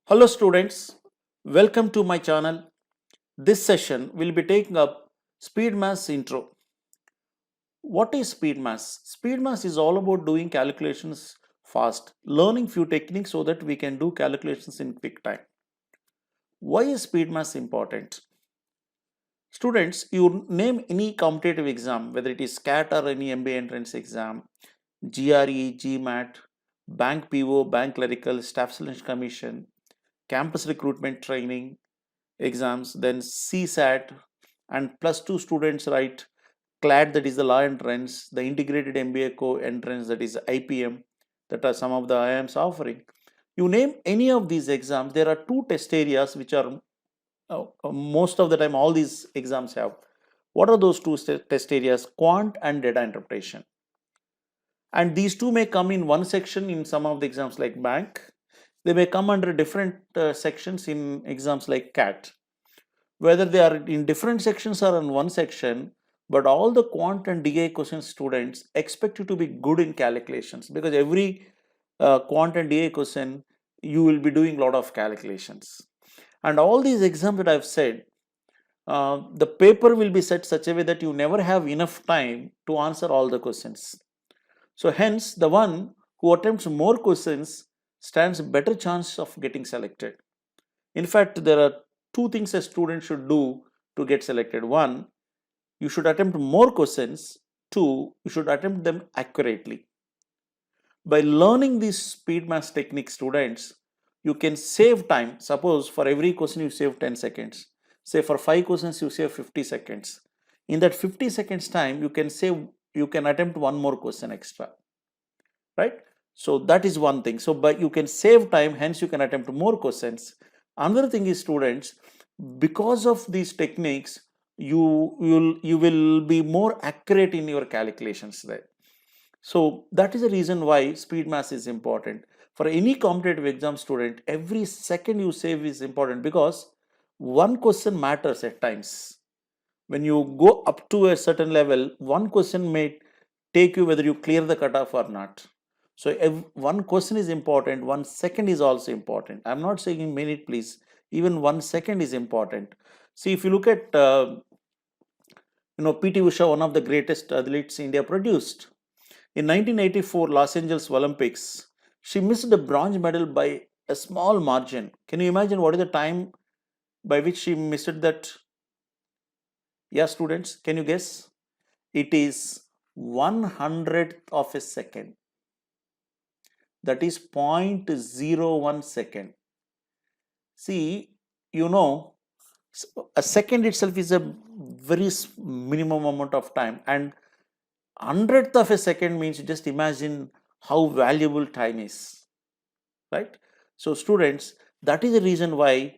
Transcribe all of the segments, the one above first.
Hello students, welcome to my channel. This session will be taking up SpeedMaths intro. What is SpeedMaths? SpeedMaths is all about doing calculations fast, learning few techniques so that we can do calculations in quick time. Why is SpeedMaths important? Students, you name any competitive exam, whether it is CAT or any MBA entrance exam, GRE, GMAT, Bank PO, Bank Clerical, Staff Selection Commission, Campus Recruitment Training, exams, then CSAT, and plus two students write CLAD, that is the law entrance, the integrated MBA co entrance, that is IPM, that are some of the IIMs offering. You name any of these exams, there are two test areas which are most of the time all these exams have. What are those two test areas? Quant and data interpretation. And these two may come in one section in some of the exams like bank. They may come under different sections in exams like CAT. Whether they are in different sections or in one section, but all the quant and DI question students expect you to be good in calculations, because every quant and DI question you will be doing a lot of calculations. And all these exams that I've said, the paper will be set such a way that you never have enough time to answer all the questions. So hence the one who attempts more questions stands a better chance of getting selected. In fact, there are two things a student should do to get selected. One, you should attempt more questions. Two, you should attempt them accurately. By learning these speed math techniques, students, you can save time. Suppose for every question you save 10 seconds. Say for 5 questions you save 50 seconds. In that 50 seconds time, you can attempt one more question extra. Right? So that is one thing. So by you can save time, hence you can attempt more questions. Another thing is, students, because of these techniques, you will be more accurate in your calculations there. So that is the reason why speed math is important. For any competitive exam student, every second you save is important, because one question matters at times. When you go up to a certain level, one question may take you whether you clear the cutoff or not. So if one question is important, 1 second is also important. I'm not saying in minute, please. Even 1 second is important. See, if you look at PT Usha, one of the greatest athletes India produced. In 1984 Los Angeles Olympics, she missed a bronze medal by a small margin. Can you imagine what is the time by which she missed that? Yeah, students, can you guess? It is 1/100th of a second. That is 0.01 second. See, a second itself is a very minimum amount of time, and 100th of a second means, just imagine how valuable time is, right? So students, that is the reason why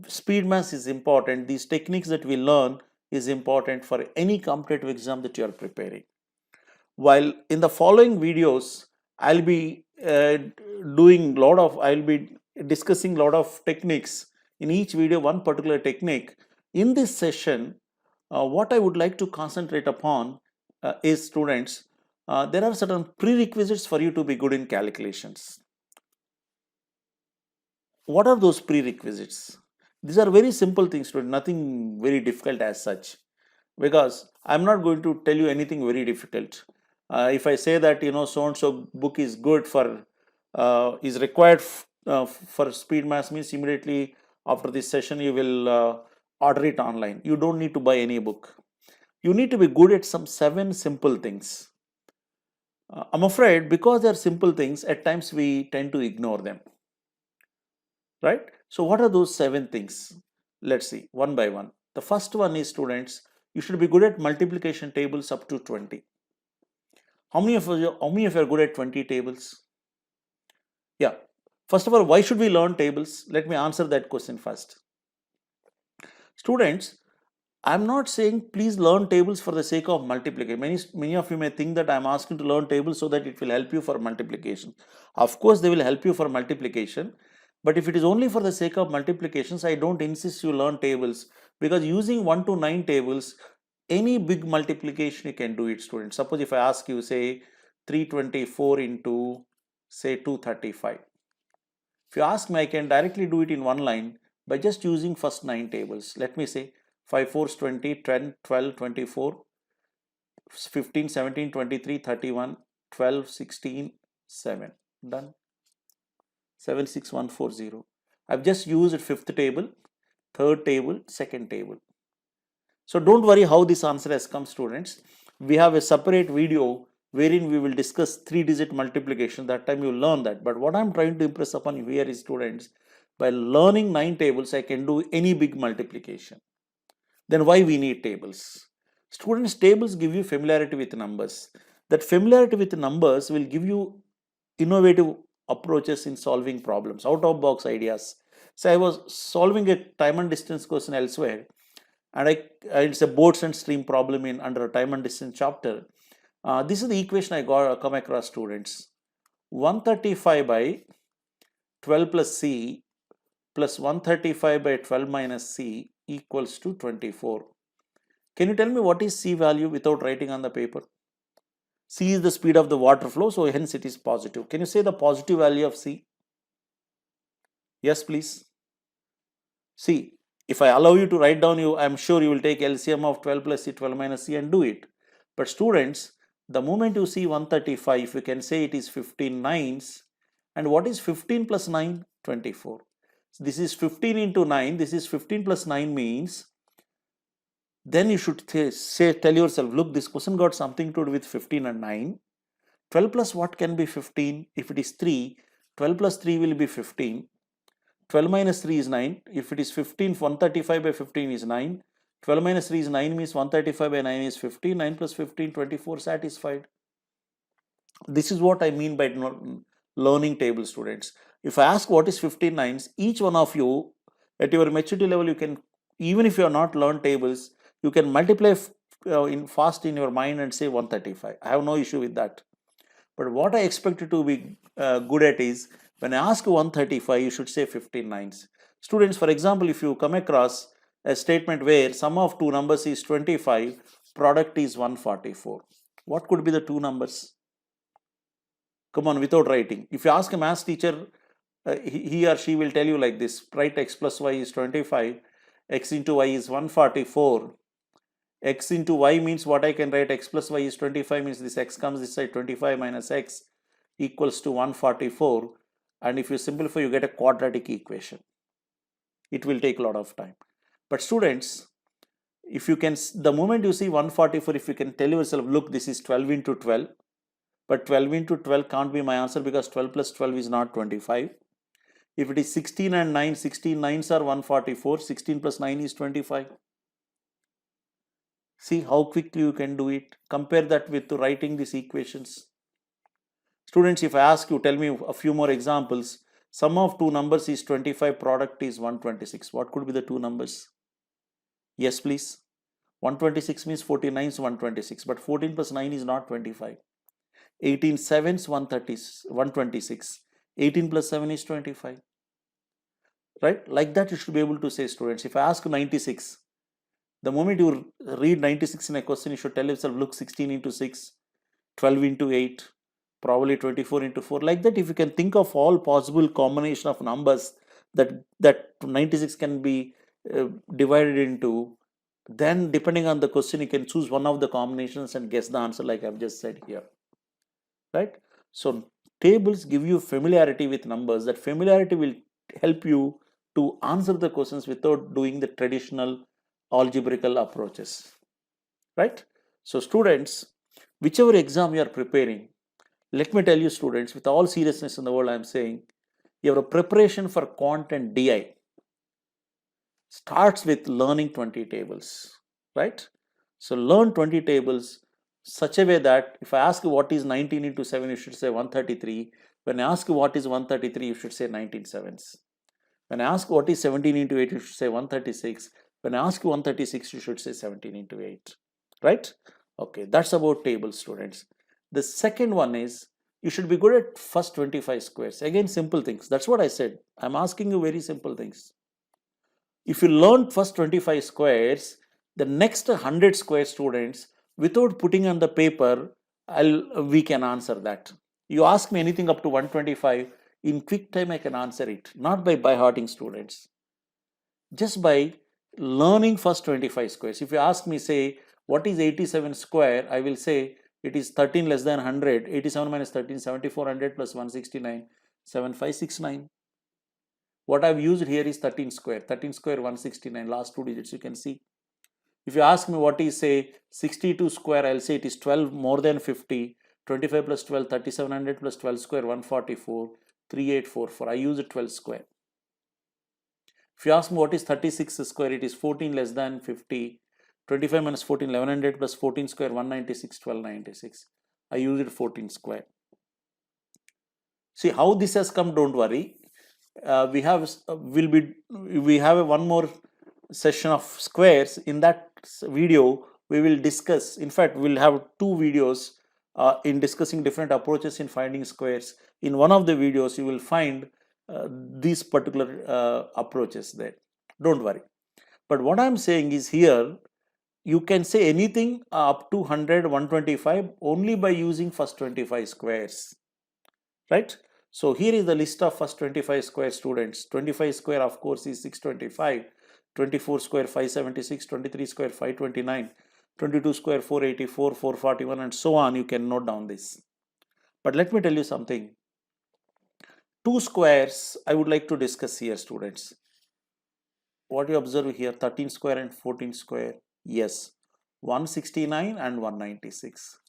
speed math is important. These techniques that we learn is important for any competitive exam that you are preparing. While in the following videos, I'll be I'll be discussing a lot of techniques. In each video, one particular technique. In this session, what I would like to concentrate upon is, students, there are certain prerequisites for you to be good in calculations. What are those prerequisites? These are very simple things, students, nothing very difficult as such, because I'm not going to tell you anything very difficult. If I say that so and so book is good for is required for speed math, means immediately after this session you will order it online. You don't need to buy any book. You need to be good at some 7 simple things. I'm afraid because they are simple things, at times we tend to ignore them. Right? So what are those 7 things? Let's see one by one. The first one is, students, you should be good at multiplication tables up to 20. How many of you are good at 20 tables? Yeah. First of all, why should we learn tables? Let me answer that question first. Students, I'm not saying please learn tables for the sake of multiplication. Many of you may think that I'm asking to learn tables so that it will help you for multiplication. Of course, they will help you for multiplication. But if it is only for the sake of multiplications, I don't insist you learn tables, because using 1 to 9 tables, any big multiplication you can do it, students. Suppose if I ask you, say 324 into say 235. If you ask me, I can directly do it in one line by just using first 9 tables. Let me say 5 4s 20, 10, 12, 24, 15, 17, 23, 31, 12, 16, 7. Done. 76140. I've just used fifth table, third table, second table. So don't worry how this answer has come, students. We have a separate video wherein we will discuss 3-digit multiplication. That time you learn that. But what I'm trying to impress upon you here is, students, by learning 9 tables, I can do any big multiplication. Then why we need tables? Students, tables give you familiarity with numbers. That familiarity with numbers will give you innovative approaches in solving problems, out of box ideas. So I was solving a time and distance question elsewhere, and it's a boats and stream problem in under a time and distance chapter. This is the equation I come across, students. 135 by 12 plus c plus 135 by 12 minus c equals to 24. Can you tell me what is c value without writing on the paper? C is the speed of the water flow, so hence it is positive. Can you say the positive value of C? Yes, please. See, if I allow you to write down, I'm sure you will take LCM of 12 plus C, 12 minus C and do it. But students, the moment you see 135, you can say it is 15 nines. And what is 15 plus 9? 24. So this is 15 into 9. This is 15 plus 9 means, then you should tell yourself, look, this question got something to do with 15 and 9. 12 plus what can be 15? If it is 3, 12 plus 3 will be 15. 12 minus 3 is 9. If it is 15, 135 by 15 is 9. 12 minus 3 is 9 means 135 by 9 is 15. 9 plus 15, 24, satisfied. This is what I mean by learning table, students. If I ask what is 15 nines, each one of you at your maturity level, you can, even if you have not learned tables, you can multiply fast in your mind and say 135. I have no issue with that. But what I expect you to be good at is, when I ask 135, you should say 15 nines. Students, for example, if you come across a statement where sum of two numbers is 25, product is 144. What could be the two numbers? Come on, without writing. If you ask a math teacher, he or she will tell you like this: write x plus y is 25, x into y is 144. X into y means what I can write, x plus y is 25 means this x comes this side, 25 minus x equals to 144. And if you simplify, you get a quadratic equation. It will take a lot of time. But students, if you can, the moment you see 144, if you can tell yourself, look, this is 12 into 12. But 12 into 12 can't be my answer because 12 plus 12 is not 25. If it is 16 and 9, 16 nines are 144, 16 plus 9 is 25. See how quickly you can do it. Compare that with writing these equations. Students, if I ask you, tell me a few more examples. Sum of two numbers is 25, product is 126. What could be the two numbers? Yes, please. 126 means 49 is 126, but 14 plus 9 is not 25. 18 sevens 126. 18 plus 7 is 25. Right? Like that you should be able to say, students. If I ask you 96, the moment you read 96 in a question, you should tell yourself, look, 16 into 6, 12 into 8, probably 24 into 4. Like that, if you can think of all possible combination of numbers that 96 can be divided into, then depending on the question, you can choose one of the combinations and guess the answer like I've just said here. Right? So tables give you familiarity with numbers. That familiarity will help you to answer the questions without doing the traditional algebraical approaches. Right? So students, whichever exam you are preparing, let me tell you, students, with all seriousness in the world, I am saying, your preparation for quant and DI starts with learning 20 tables, right? So learn 20 tables such a way that if I ask you what is 19 into 7, you should say 133. When I ask you what is 133, you should say 19 sevens. When I ask what is 17 into 8, you should say 136. When I ask you 136, you should say 17 into 8, right? Okay, that's about tables, students. The second one is, you should be good at first 25 squares. Again, simple things. That's what I said. I'm asking you very simple things. If you learn first 25 squares, the next 100 square, students, without putting on the paper, we can answer that. You ask me anything up to 125, in quick time I can answer it, not by by-hearting students, just by learning first 25 squares. If you ask me, say, what is 87 square, I will say it is 13 less than 100, 87 minus 13, 7400 plus 169, 7569. What I've used here is 13 square, 169, last two digits you can see. If you ask me what is, say, 62 square, I'll say it is 12 more than 50, 25 plus 12, 3700 plus 12 square, 144, 3844. I use it 12 square. If you ask me what is 36 square, it is 14 less than 50, 25 minus 14, 1100 plus 14 square, 196, 1296. I use it 14 square. See how this has come, don't worry. We have one more session of squares. In that video we will discuss, in fact we'll have two videos in discussing different approaches in finding squares. In one of the videos you will find these particular approaches there, don't worry. But what I'm saying is, here you can say anything up to 100, 125 only by using first 25 squares, right? So here is the list of first 25 square students. 25 square of course is 625, 24 square 576, 23 square 529, 22 square 484, 441 and so on. You can note down this. But let me tell you something. Two squares I would like to discuss here, students. What you observe here, 13 square and 14 square. Yes, 169 and 196.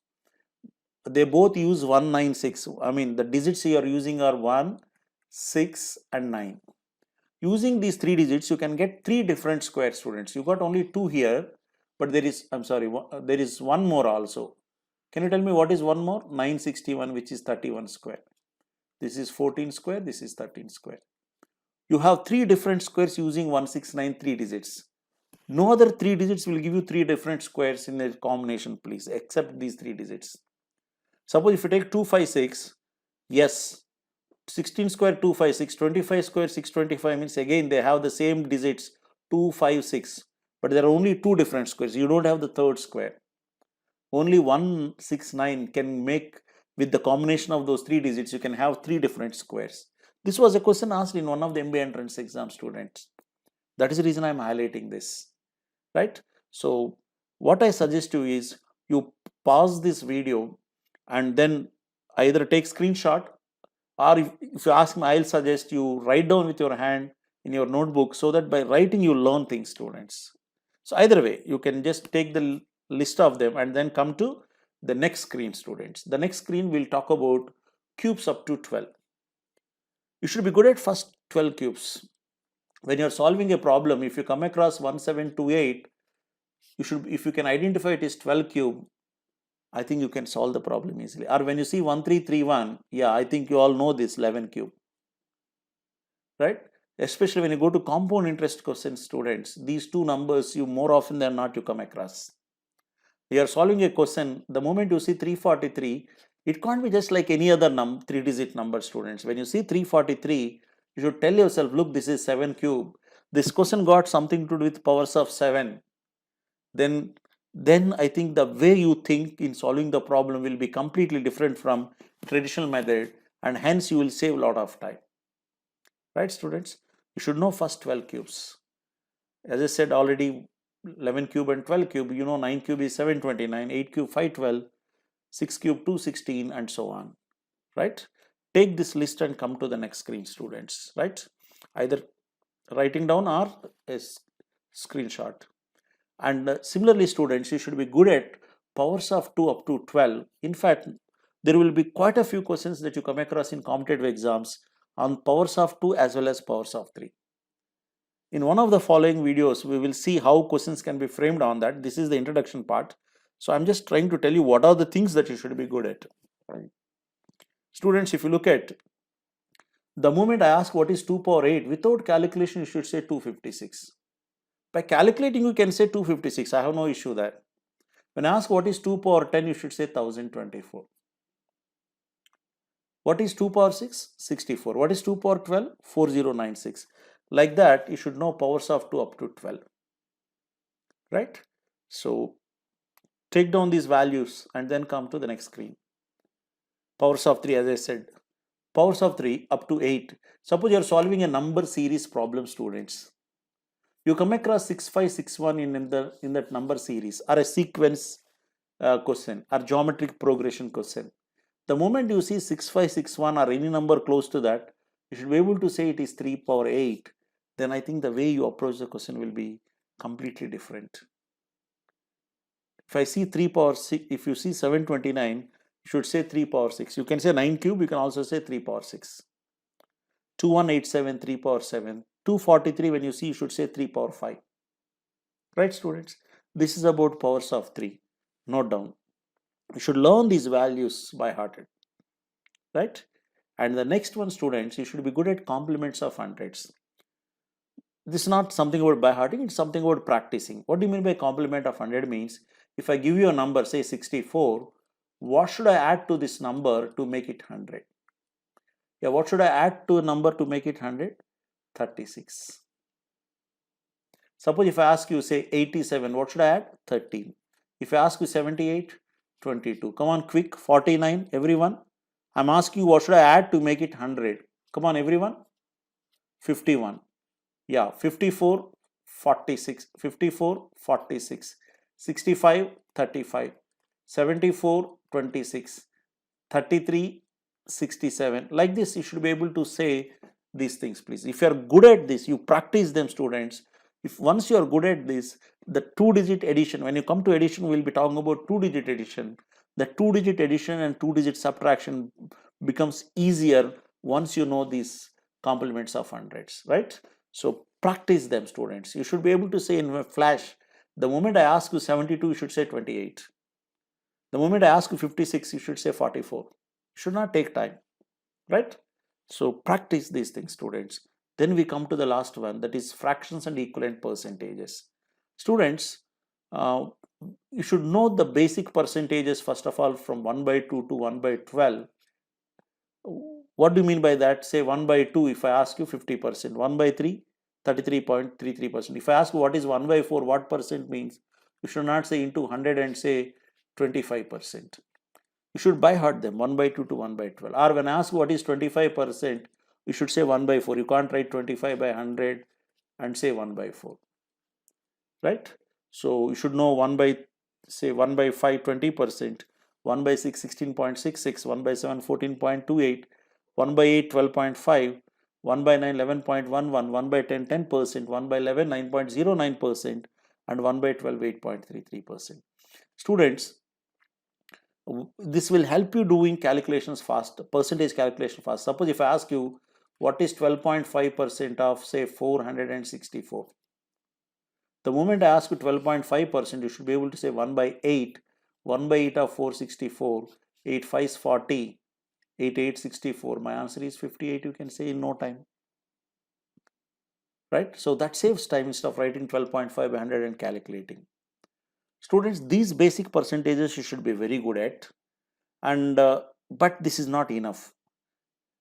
They both use 196. I mean, the digits you are using are 1, 6 and 9. Using these three digits, you can get three different square, students. You got only two here, but there is, there is one more also. Can you tell me what is one more? 961, which is 31 square. This is 14 square, this is 13 square. You have three different squares using 169, three digits. No other three digits will give you three different squares in a combination, please, except these three digits. Suppose if you take 256, yes, 16 square 256, 25 square 625 means again they have the same digits 256, but there are only two different squares. You don't have the third square. Only 169 can make, with the combination of those three digits, you can have three different squares. This was a question asked in one of the MBA entrance exam, students. That is the reason I am highlighting this, right? So what I suggest you is, you pause this video and then either take screenshot, or if you ask me, I'll suggest you write down with your hand in your notebook, so that by writing you learn things, students. So either way, you can just take the list of them and then come to the next screen, students. The next screen will talk about cubes up to 12. You should be good at first 12 cubes. When you're solving a problem, if you come across 1728, you should, if you can identify it is 12 cube, I think you can solve the problem easily. Or when you see 1331, yeah, I think you all know this 11 cube, right? Especially when you go to compound interest questions, students, these two numbers you more often than not you come across. You are solving a question, the moment you see 343, it can't be just like any other three-digit number, students. When you see 343, you should tell yourself, look, this is 7 cube. This question got something to do with powers of 7. Then I think the way you think in solving the problem will be completely different from traditional method, and hence you will save a lot of time. Right, students? You should know first 12 cubes. As I said already, 11 cube and 12 cube, you know 9 cube is 729, 8 cube 512, 6 cube 216 and so on, right? Take this list and come to the next screen, students, right? Either writing down or a screenshot. And similarly, students, you should be good at powers of 2 up to 12. In fact, there will be quite a few questions that you come across in competitive exams on powers of 2 as well as powers of 3. In one of the following videos, we will see how questions can be framed on that. This is the introduction part. So I'm just trying to tell you what are the things that you should be good at. Students, if you look at the moment I ask what is 2 power 8, without calculation, you should say 256. By calculating, you can say 256. I have no issue there. When I ask what is 2 power 10, you should say 1024. What is 2 power 6? 64. What is 2 power 12? 4096. Like that, you should know powers of 2 up to 12. Right? So, take down these values and then come to the next screen. Powers of 3, as I said, powers of 3 up to 8. Suppose you are solving a number series problem, students. You come across 6561 in that number series, or a sequence question, or geometric progression question. The moment you see 6561 or any number close to that, you should be able to say it is 3 power 8. Then I think the way you approach the question will be completely different. If I see 3 power 6, if you see 729, you should say 3 power 6. You can say 9 cube, you can also say 3 power 6. 2187, 3 power 7. 243, when you see, you should say 3 power 5. Right, students? This is about powers of 3. Note down. You should learn these values by hearted. Right? And the next one, students, you should be good at complements of hundreds. This is not something about by hearting, it's something about practicing. What do you mean by complement of 100 means? If I give you a number, say 64, what should I add to this number to make it 100? Yeah, what should I add to a number to make it 100? 36. Suppose if I ask you, say 87, what should I add? 13. If I ask you 78, 22. Come on, quick. 49, everyone. I'm asking you, what should I add to make it 100? Come on, everyone. 51. Yeah, 54, 46. 54, 46. 65, 35. 74, 26. 33, 67. Like this, you should be able to say these things, please. If you are good at this, you practice them, students. If once you are good at this, the 2-digit addition, when you come to addition, we'll be talking about 2-digit addition. The 2-digit addition and 2-digit subtraction becomes easier once you know these complements of hundreds, right? So practice them, students. You should be able to say in a flash, the moment I ask you 72, you should say 28. The moment I ask you 56, you should say 44. You should not take time, right? So practice these things, students. Then we come to the last one, that is fractions and equivalent percentages. Students, you should know the basic percentages first of all from 1 by 2 to 1 by 12. What do you mean by that? Say 1 by 2, if I ask you 50%, 1 by 3, 33.33%. If I ask you what is 1 by 4, what percent means, you should not say into 100 and say 25%. You should by heart them 1 by 2 to 1 by 12. Or when I ask what is 25%, you should say 1 by 4. You can't write 25 by 100 and say 1 by 4. Right? So you should know 1 by, say 1 by 5, 20%, 1 by 6, 16.66, 1 by 7, 14.28, 1 by 8, 12.5, 1 by 9, 11.11, 1 by 10, 10%, 1 by 11, 9.09%, and 1 by 12, 8.33%. Students, this will help you doing calculations fast, percentage calculation fast. Suppose if I ask you what is 12.5% of say 464. The moment I ask you 12.5%, you should be able to say 1 by 8. 1 by 8 of 464, 8 5 is 40, 8 8 64. My answer is 58, you can say in no time. Right? So that saves time instead of writing 12.5 by 100 and calculating. Students, these basic percentages you should be very good at, and but this is not enough.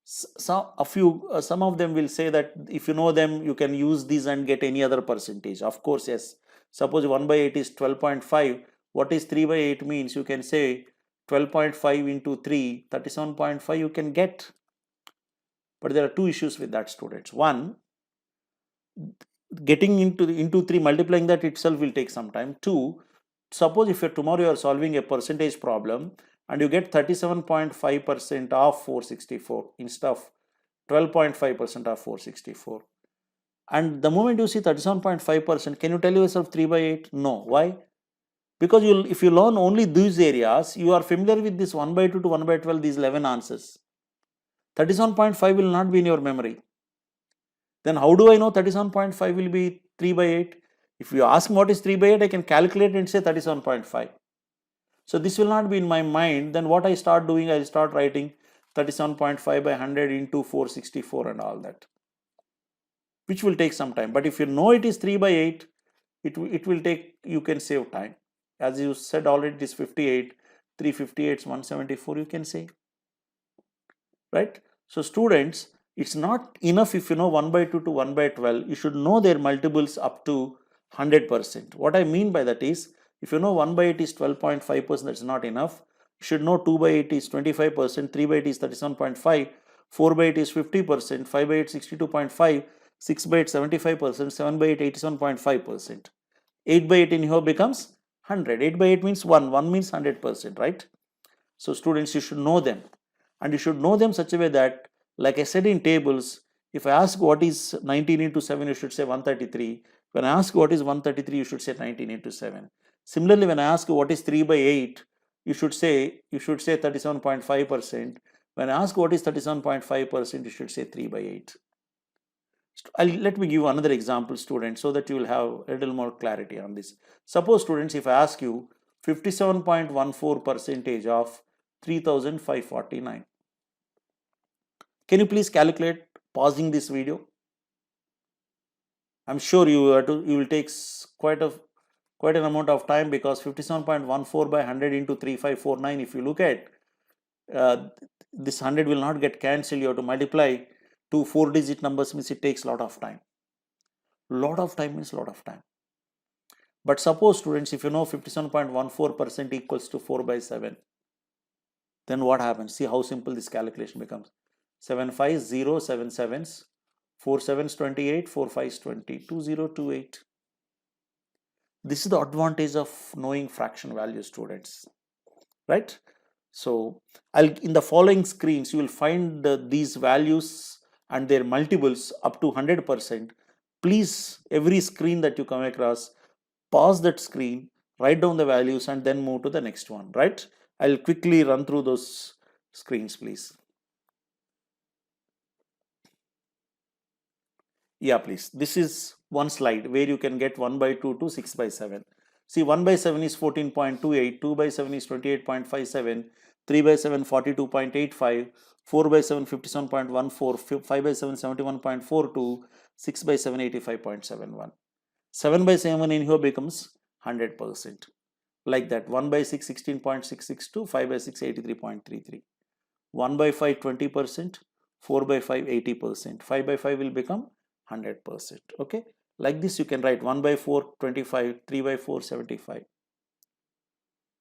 Some of them will say that if you know them, you can use these and get any other percentage. Of course, yes. Suppose 1 by 8 is 12.5. What is 3 by 8 means? You can say 12.5 into 3, 37.5 you can get. But there are two issues with that, students. One, getting into 3, multiplying that itself will take some time. Two, suppose if tomorrow you are solving a percentage problem and you get 37.5% of 464 instead of 12.5% of 464. And the moment you see 37.5%, can you tell yourself 3 by 8? No. Why? Because if you learn only these areas, you are familiar with this 1 by 2 to 1 by 12, these 11 answers. 37.5 will not be in your memory. Then how do I know 37.5 will be 3 by 8? If you ask me what is 3 by 8, I can calculate and say 37.5. So this will not be in my mind. Then what I start doing, I will start writing 37.5 by 100 into 464 and all that, which will take some time. But if you know it is 3 by 8, it will take, you can save time. As you said already, it is 58, 358 is 174, you can say. Right? So students, it's not enough if you know 1 by 2 to 1 by 12. You should know their multiples up to 100%. What I mean by that is, if you know 1 by 8 is 12.5%, that's not enough. You should know 2 by 8 is 25%, 3 by 8 is 37.5, 4 by 8 is 50%, 5 by 8 62.5, 6 by 8 75%, 7 by 8 87.5%. 8 by 8 in here becomes 100. 8 by 8 means 1 means 100%, right? So students, you should know them, and you should know them such a way that, like I said in tables, if I ask what is 19 into 7, you should say 133. When I ask what is 133, you should say 19 into 7. Similarly, when I ask what is 3 by 8, you should say 37.5%. When I ask what is 37.5%, you should say 3 by 8. Let me give another example, students, so that you will have a little more clarity on this. Suppose, students, if I ask you 57.14% of 3549, can you please calculate pausing this video? I'm sure you will take quite an amount of time, because 57.14 by 100 into 3549, if you look at this 100 will not get cancelled. You have to multiply two 4-digit numbers, means it takes a lot of time. Lot of time means lot of time. But suppose, students, if you know 57.14% equals to 4 by 7, then what happens? See how simple this calculation becomes. 7 5s 0, 7 7s, 4 7s 28, 4 5s 20, 2028. This is the advantage of knowing fraction values, students, right? So in the following screens, you will find these values and their multiples up to 100%. Please, every screen that you come across, pause that screen, write down the values, and then move to the next one, right? I'll quickly run through those screens, please. Yeah, please. This is one slide where you can get 1 by 2 to 6 by 7. See, 1 by 7 is 14.28, 2 by 7 is 28.57, 3 by 7 42.85, 4 by 7 57.14, 5 by 7 71.42, 6 by 7 85.71. 7 by 7 in here becomes 100%. Like that, 1 by 6 16.662, 5 by 6 83.33. 1 by 5 20%, 4 by 5 80%, 5 by 5 will become 100%. Okay, like this you can write 1 by 4 25, 3 by 4 75.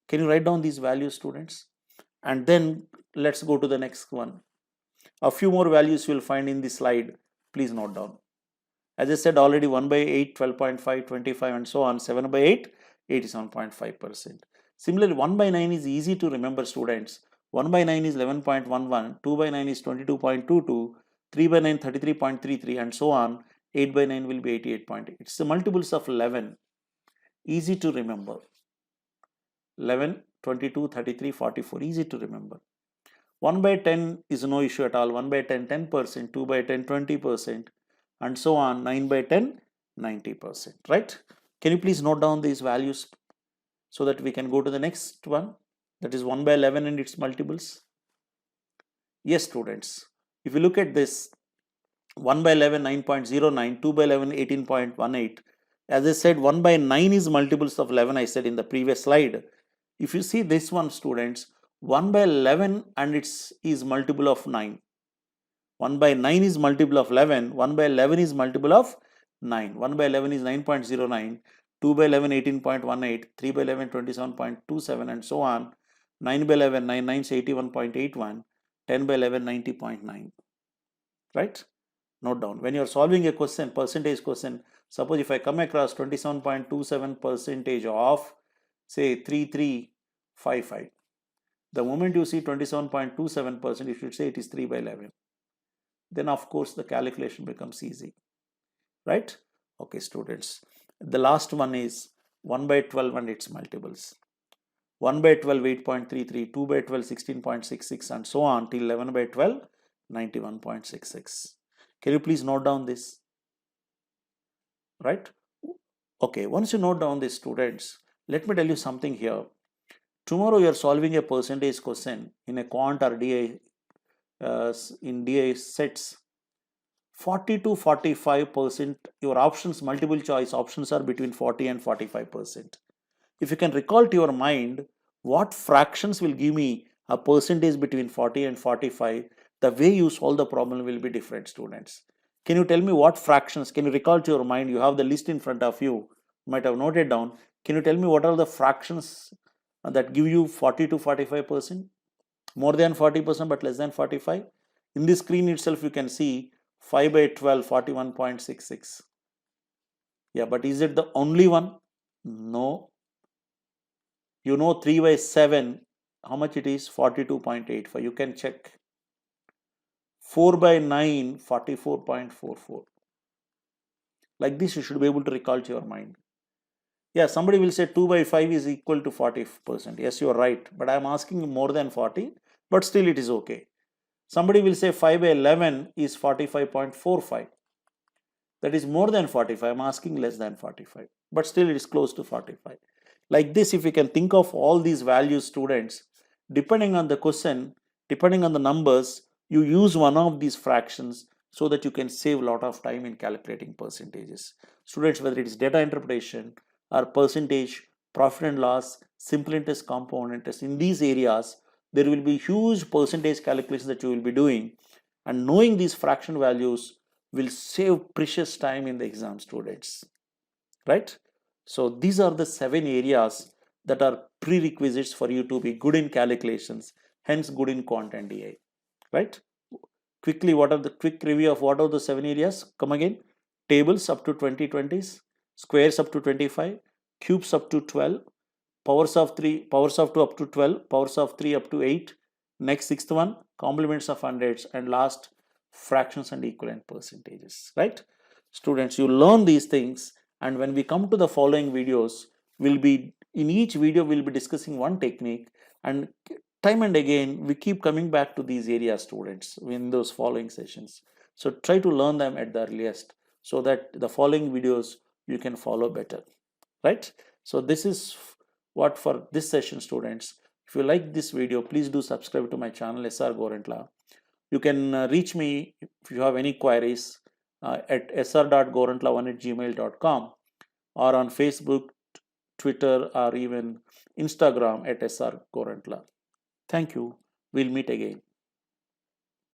Can you write down these values, students? And then let's go to the next one. A few more values you will find in this slide. Please note down. As I said already, 1 by 8 12.5, 25, and so on. 7 by 8 87.5%. Similarly, 1 by 9 is easy to remember, students. 1 by 9 is 11.11, 2 by 9 is 22.22, 3 by 9 33.33, and so on. 8 by 9 will be 88.8. It's the multiples of 11. Easy to remember. 11, 22, 33, 44. Easy to remember. 1 by 10 is no issue at all. 1 by 10 10%, 2 by 10 20%, and so on. 9 by 10 90%, right? Can you please note down these values so that we can go to the next one, that is 1 by 11 and its multiples? Yes, students, if you look at this, 1 by 11 9.09, 2 by 11 18.18. As I said, 1 by 9 is multiples of 11, I said in the previous slide. If you see this one, students, 1 by 11 and its is multiple of 9. 1 by 9 is multiple of 11, 1 by 11 is multiple of 9. 1 by 11 is 9.09, 2 by 11 18.18, 3 by 11 27.27, and so on. 9 by 11 9 9 is 81.81, 10 by 11 90.9, right? Note down. When you are solving a question, percentage question, suppose if I come across 27.27% of, say, 3355, the moment you see 27.27%, you should say it is 3 by 11. Then of course the calculation becomes easy, right? Okay, students, the last one is 1 by 12 and its multiples. 1 by 12 8.33, 2 by 12 16.66, and so on till 11 by 12 91.66. Can you please note down this? Right? Okay, once you note down this, students, let me tell you something here. Tomorrow you are solving a percentage question in a quant or DI, in DI sets. 40 to 45%, your options, multiple choice options, are between 40 and 45%. If you can recall to your mind what fractions will give me a percentage between 40 and 45, the way you solve the problem will be different, students. Can you tell me what fractions? Can you recall to your mind? You have the list in front of you, you might have noted down. Can you tell me what are the fractions that give you 40 to 45%? More than 40% but less than 45? In this screen itself, you can see 5 by 12, 41.66. Yeah, but is it the only one? No. You know 3 by 7, how much it is? 42.85. You can check. 4 by 9, 44.44. Like this, you should be able to recall to your mind. Yeah, somebody will say 2 by 5 is equal to 40%. Yes, you are right. But I am asking more than 40, but still it is okay. Somebody will say 5 by 11 is 45.45. That is more than 45. I am asking less than 45. But still it is close to 45. Like this, if you can think of all these values, students, depending on the question, depending on the numbers, you use one of these fractions so that you can save a lot of time in calculating percentages. Students, whether it is data interpretation or percentage, profit and loss, simple interest, compound interest, in these areas, there will be huge percentage calculations that you will be doing. And knowing these fraction values will save precious time in the exam, students. Right? So these are the 7 areas that are prerequisites for you to be good in calculations, hence good in quant and DI. Right? Quickly, what are the quick review of what are the 7 areas? Come again. Tables up to 2020s, squares up to 25, cubes up to 12, powers of 3, powers of 2 up to 12, powers of 3 up to 8. Next, sixth one, complements of hundreds, and last, fractions and equivalent percentages. Right? Students, you learn these things, and when we come to the following videos, we'll be in each video we'll be discussing one technique, and time and again we keep coming back to these areas, students, in those following sessions. So try to learn them at the earliest so that the following videos you can follow better. Right? So this is what for this session, students. If you like this video, please do subscribe to my channel SR Gorentla. You can reach me if you have any queries at sr.gorentla1@gmail.com or on Facebook, Twitter, or even Instagram at sr Gorentla. Thank you. We'll meet again.